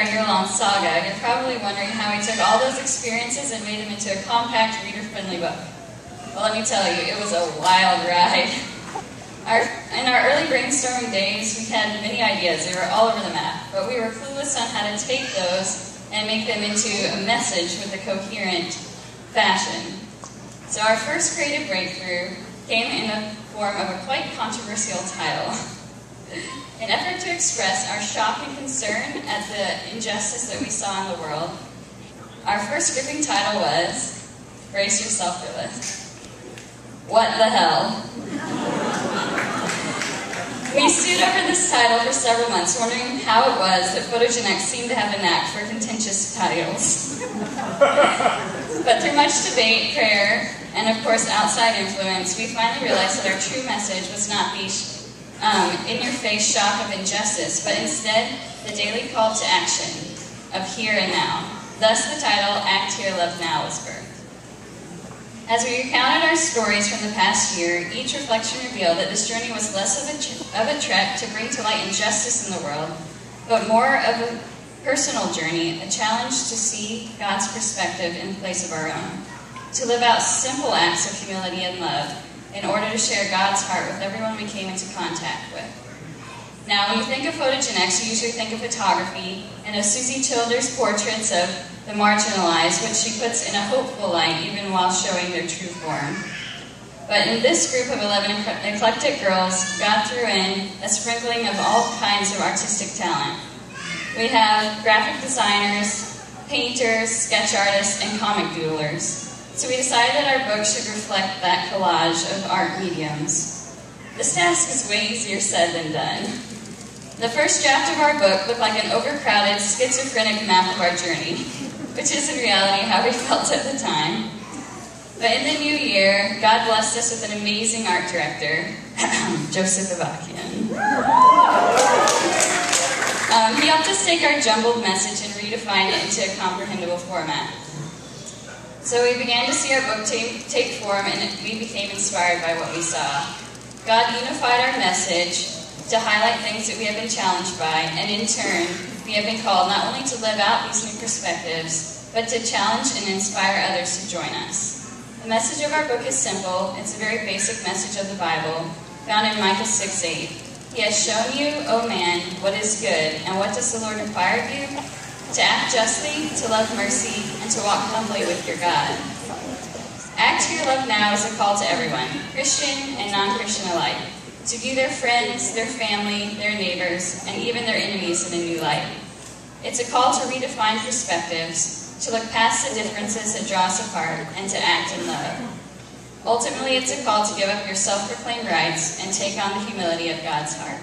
our year-long saga, you're probably wondering how we took all those experiences and made them into a compact, reader-friendly book. Well, let me tell you, it was a wild ride. In our early brainstorming days, we had many ideas. They were all over the map, but we were clueless on how to take those and make them into a message with a coherent fashion. So our first creative breakthrough came in the form of a quite controversial title. In an effort to express our shock and concern at the injustice that we saw in the world, our first gripping title was, brace yourself for this, What the Hell? We stewed over this title for several months, wondering how it was that Photogenics seemed to have a knack for contentious titles. But through much debate, prayer, and of course outside influence, we finally realized that our true message was not the in-your-face shock of injustice, but instead the daily call to action of here and now. Thus the title, Act Here, Love Now, was birthed. As we recounted our stories from the past year, each reflection revealed that this journey was less of a trek to bring to light injustice in the world, but more of a personal journey, a challenge to see God's perspective in place of our own, to live out simple acts of humility and love in order to share God's heart with everyone we came into contact with. Now, when you think of photogenics, you usually think of photography and of Susie Childers' portraits of the marginalized, which she puts in a hopeful light even while showing their true form. But in this group of 11 eclectic girls, God threw in a sprinkling of all kinds of artistic talent. We have graphic designers, painters, sketch artists, and comic doodlers. So we decided that our book should reflect that collage of art mediums. This task is way easier said than done. The first draft of our book looked like an overcrowded, schizophrenic map of our journey, which is in reality how we felt at the time. But in the new year, God blessed us with an amazing art director, Joseph Avakian. He helped us take our jumbled message and redefine it into a comprehensible format. So we began to see our book take form, and we became inspired by what we saw. God unified our message to highlight things that we have been challenged by, and in turn, we have been called not only to live out these new perspectives, but to challenge and inspire others to join us. The message of our book is simple. It's a very basic message of the Bible, found in Micah 6:8. He has shown you, O man, what is good, and what does the Lord require of you? To act justly, to love mercy, and to walk humbly with your God. Act Here, Love Now is a call to everyone, Christian and non-Christian alike, to view their friends, their family, their neighbors, and even their enemies in a new light. It's a call to redefine perspectives, to look past the differences that draw us apart, and to act in love. Ultimately, it's a call to give up your self-proclaimed rights and take on the humility of God's heart.